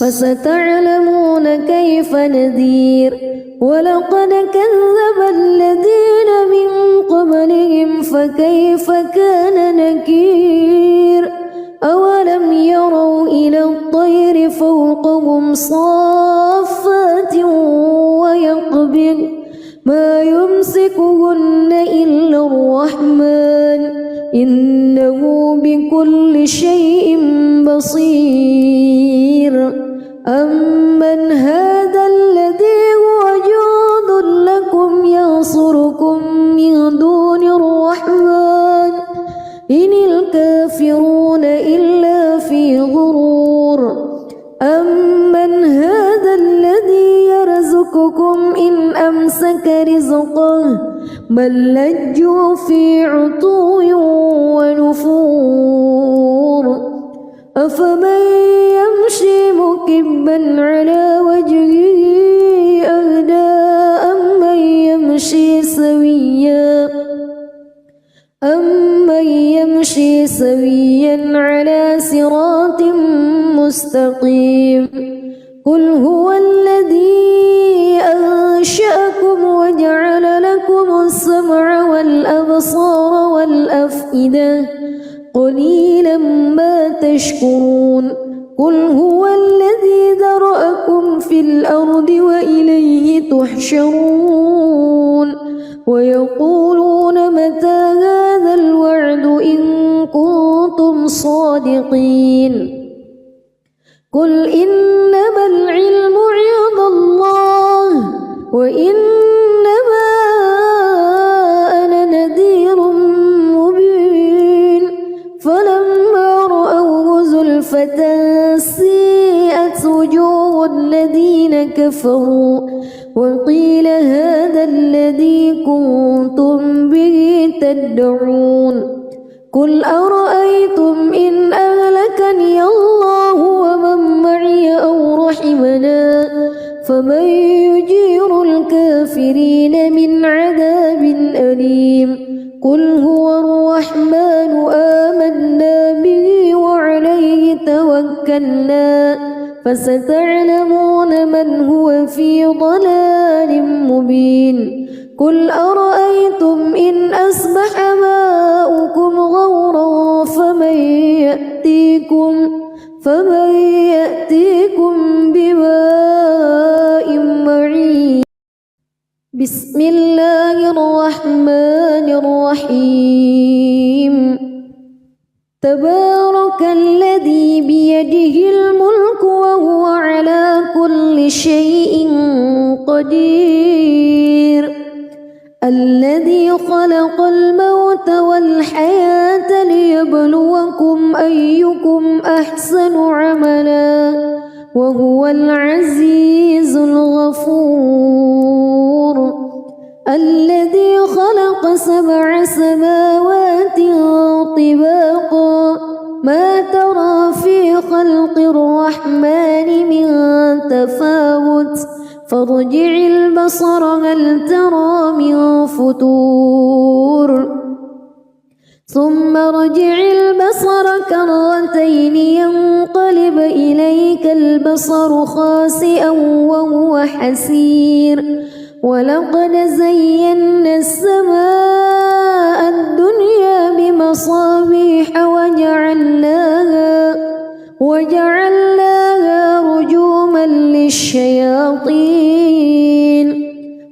فستعلمون كيف نذير ولقد كذب الذين من قبلهم فكيف كان نكير أولم يروا إلى الطير فوقهم صافات ويقبض ما يمسكهن إلا الرحمن إنه بكل شيء بصير أمن هذا الذي هو جند لكم ينصركم من دون الرحمن إن الكافرون إلا في غرور أمن هذا الذي يرزقكم إن أمسك رزقه بل لجوا في عتو ونفور أفمن يمشي مكبا على وجهه أهدى أمن يمشي سويا على صراط مستقيم قل هو الذي أنشأكم وجعل لكم السمع والأبصار والأفئدة قليلا ما تشكرون قل هو الذي ذرأكم في الأرض وإليه تحشرون ويقولون متى هذا الوعد إن كنتم صادقين قل إنما العلم عند الله وإنما أنا نذير مبين فلما رأوه زلفة سيئت وجوه الذين كفروا وقيل هذا الذي كنتم به تدعون قل أرأيتم إن أهلكني الله ومن معي أو رحمنا فمن يجير الكافرين من عذاب أليم قل هو فستعلمون من هو في ضلال مبين قل أرأيتم إن أصبح ماؤكم غورا فمن يأتيكم بماء معين بسم الله الرحمن الرحيم تبارك الذي بيده الملك وهو على كل شيء قدير الذي خلق الموت والحياة ليبلوكم أيكم أحسن عملا وهو العزيز الغفور الذي خلق 7 سماوات طباقا ما ترى في خلق الرحمن من تفاوت فارجع البصر هل ترى من فتور ثم ارجع البصر كرتين ينقلب إليك البصر خاسئا وهو حسير ولقد زينا السماء الدنيا بمصابيح وجعلناها رجوما للشياطين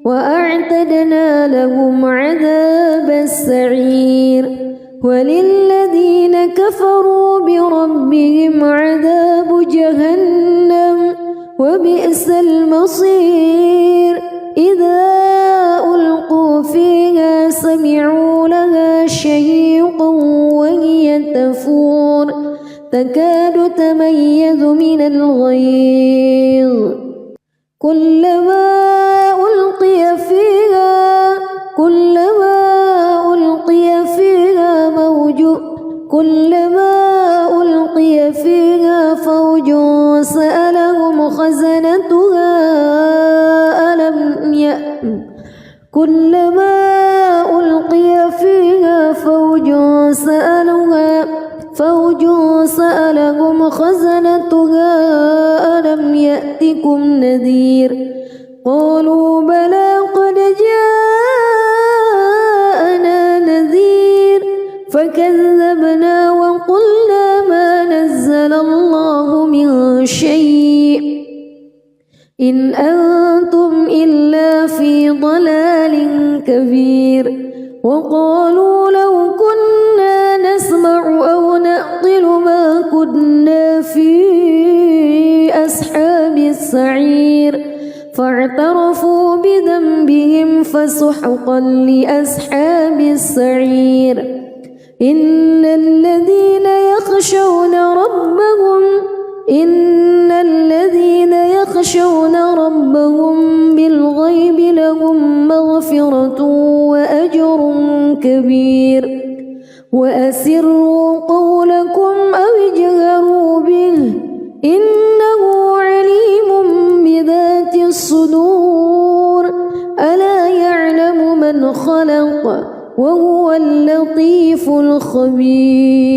وأعتدنا لهم عذاب السعير وللذين كفروا بربهم عذاب جهنم وبئس المصير إذا ألقوا فيها سمعوا لها شهيقا وهي تفور تكاد تميز من الغيظ كلما ألقي فيها فوج سألهم خزنتها كلما ألقي فيها فوج سألهم خزنتها ألم يأتكم نذير قالوا بلى قد جاءنا نذير فكذبنا وقلنا ما نزل الله من شيء إن أنتم إلا في ضلال كبير وقالوا لو كنا نسمع أو نعقل ما كنا في أصحاب السعير فاعترفوا بذنبهم فسحقا لأصحاب السعير إن الذين يخشون ربهم بالغيب لهم مغفرة وأجر كبير وأسروا قولكم أو اجهروا به إنه عليم بذات الصدور ألا يعلم من خلق وهو اللطيف الخبير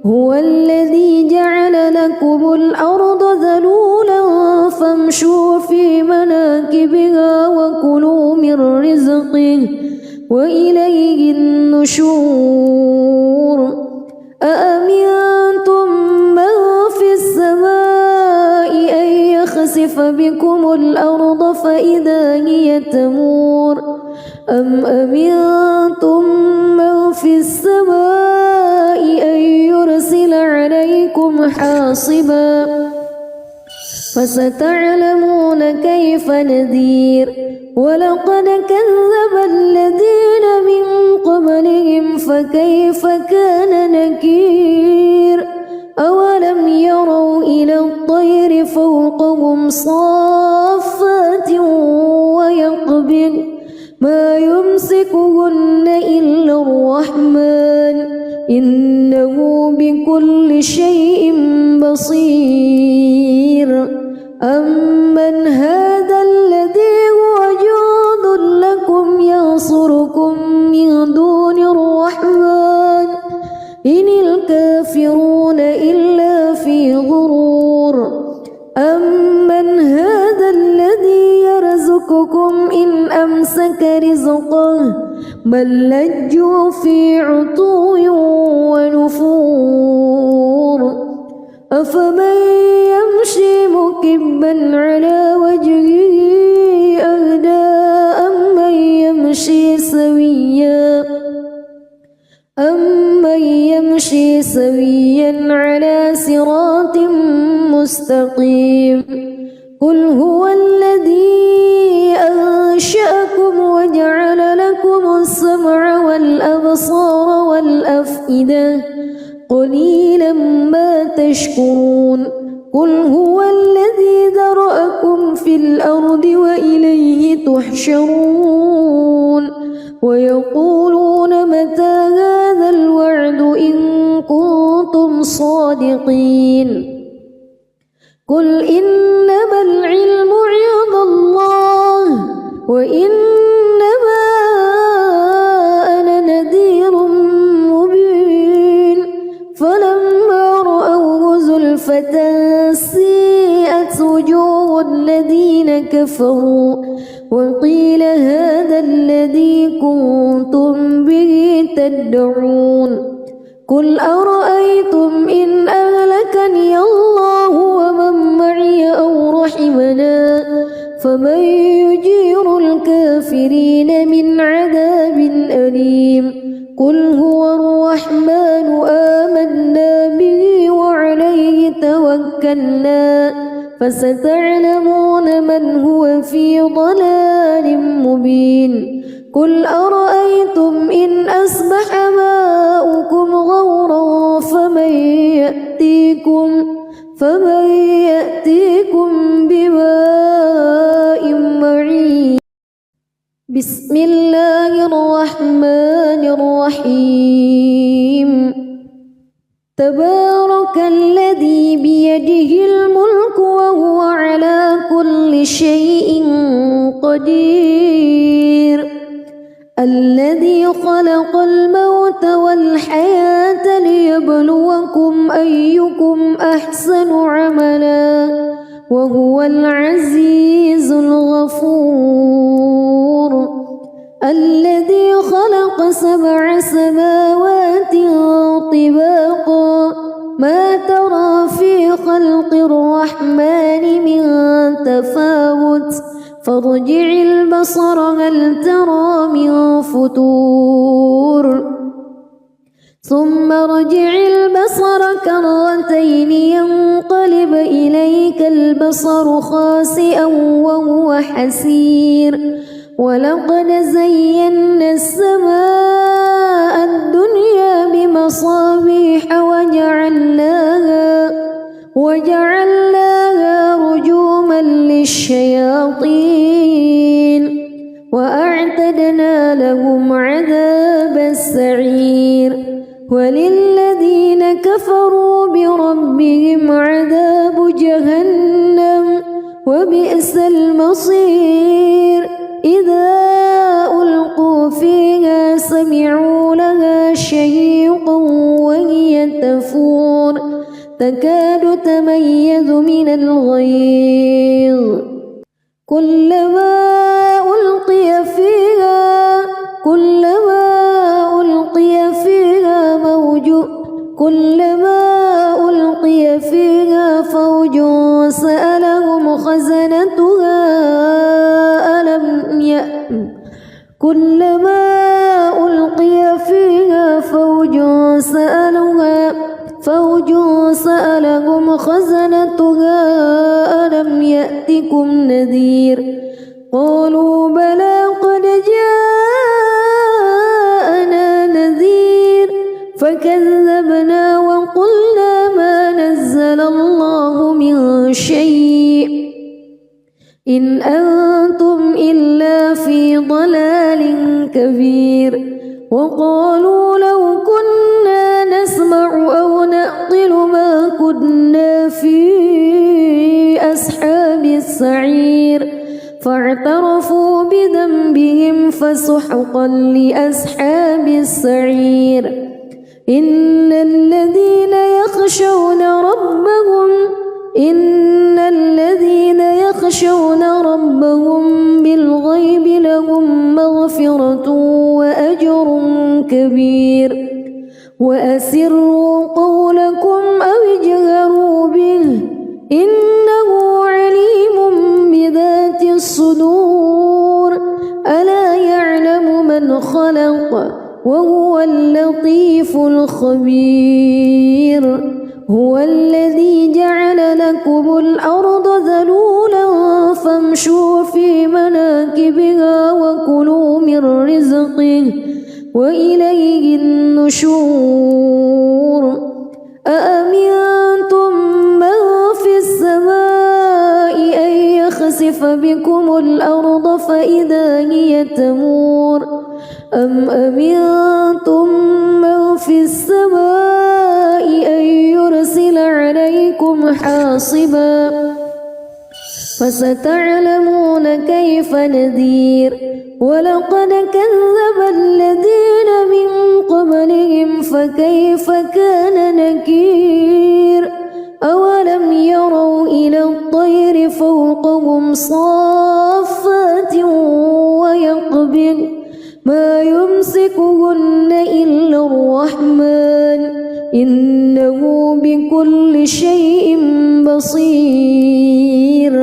هو الذي جعل لكم الأرض ذلولا فامشوا في مناكبها وكلوا من رزقه وإليه النشور أأمنتم من في السماء أن يخسف بكم الأرض فإذا هي تمور أم أمنتم من في السماء أن يرسل عليكم حاصبا فستعلمون كيف نذير ولقد كذب الذين من قبلهم فكيف كان نكير أولم يروا إلى الطير فوقهم صافات ويقبض ما يمسكهن إلا الرحمن إنه بكل شيء بصير أمن هذا الذي هو جند لكم ينصركم من دون الرحمن إن الكافرون إلا في غرور أمسك رزقه بل لجوا في عتو ونفور أفمن يمشي مكبا على وجهه أهدى أمن يمشي سويا على صراط مستقيم قل هو الذي أنشأكم وجعل لكم السمع والأبصار والأفئدة قليلا ما تشكرون قل هو الذي ذرأكم في الأرض وإليه تحشرون ويقولون متى هذا الوعد إن كنتم صادقين قل إنما العلم عند الله وإنما أنا نذير مبين فلما رأوه زلفة سيئت وجوه الذين كفروا وقيل هذا الذي كنتم به تدعون قل أرأيتم إن أهلكني الله ومن معي أو رحمنا فمن يجير الكافرين من عذاب أليم قل هو الرحمن آمنا به وعليه توكلنا فستعلمون من هو في ضلال مبين قل أرأيتم إن أصبح ماؤكم غورا فمن يأتيكم بماء معين بسم الله الرحمن الرحيم تبارك الذي بيده الملك وهو على كل شيء قدير الذي خلق الموت والحياة ليبلوكم أيكم أحسن عملا وهو العزيز الغفور الذي خلق 7 سماوات طباقا ما ترى في خلق الرحمن من تفاوت فارجع البصر هل ترى من فطور ثم ارجع البصر كرتين ينقلب إليك البصر خاسئا وهو حسير ولقد زينا السماء الدنيا بمصابيح وجعلناها رجوما للشياطين وأعتدنا لهم عذاب السعير وللذين كفروا بربهم عذاب جهنم وبئس المصير إذا ألقوا فيها سمعوا لها شهيقا وهي تفور تكاد تميز من الغيظ كلما ألقي فيها فوج سألهم خزنتها كلما ألقي فيها فوج سألهم خزنتها ألم يأتكم نذير قالوا بلى قد جاءنا نذير فكذبنا وقلنا ما نزل الله من شيء إن أنتم إلا في ضلال كبير وقالوا لو كنا نسمع أو نعقل ما كنا في أصحاب السعير فاعترفوا بذنبهم فسحقا لأصحاب السعير إن الذين يخشون ربهم بالغيب لهم مغفرة مغفرة وأجر كبير وأسروا قولكم أو اجهروا به إنه عليم بذات الصدور ألا يعلم من خلق وهو اللطيف الخبير هو الذي جعل لكم الأرض ذلولا فامشوا في مناكبها وكلوا من رزقه وإليه النشور أأمنتم من في السماء أن يخسف بكم الأرض فإذا هي تمور أم أمنتم من في السماء أن يرسل عليكم حاصبا فستعلمون كيف نذير ولقد كذب الذين من قبلهم فكيف كان نكير أولم يروا إلى الطير فوقهم صافات ويقبض ما يمسكهن إلا الرحمن إنه بكل شيء بصير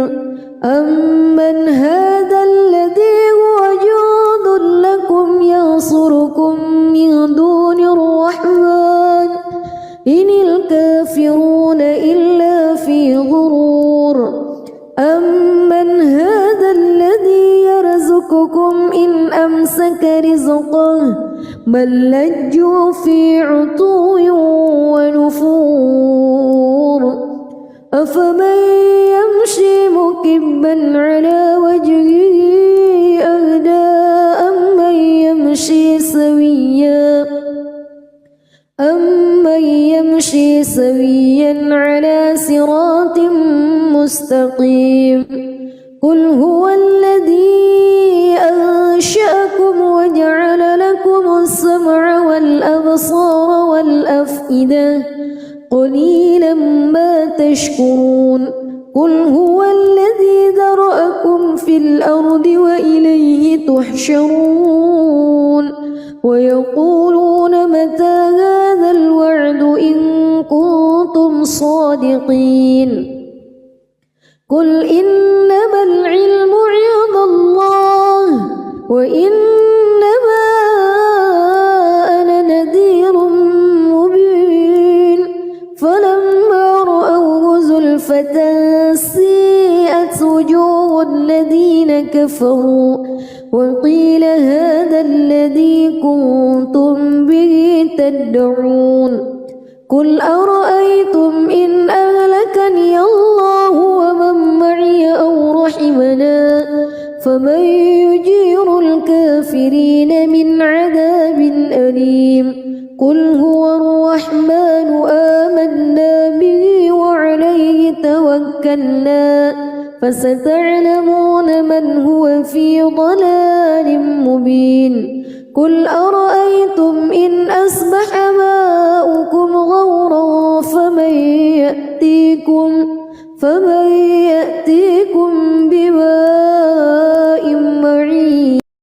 أمن هذا الذي هو جند لكم ينصركم من دون الرحمن إن الكافرون إلا في غرور أمن هذا الذي يرزقكم إن أمسك رزقه بل لجوا في عتو ونفور أفمن يمشي مكبا على وجهه أهدى أمن يمشي سويا على صراط مستقيم قل هو الذي أنشأكم وجعل لكم السمع والأبصار والأفئدة قليلا ما تشكرون قل هو الذي ذرأكم في الأرض وإليه تحشرون ويقولون متى هذا الوعد إن كنتم صادقين قل إنما العلم عند الله وإنما أنا نذير مبين فلما رأوه زلفة سيئت وجوه الذين كفروا وقيل هذا الذي كنتم به تدعون قل أرأيتم إن أهلكني الله ومن معي أو رحمنا فمن يجير الكافرين من عذاب أليم قل هو الرحمن آمنا به وعليه توكلنا فستعلمون من هو في ضلال مبين قل أرأيتم إن أصبح ماؤكم غورا فمن يأتيكم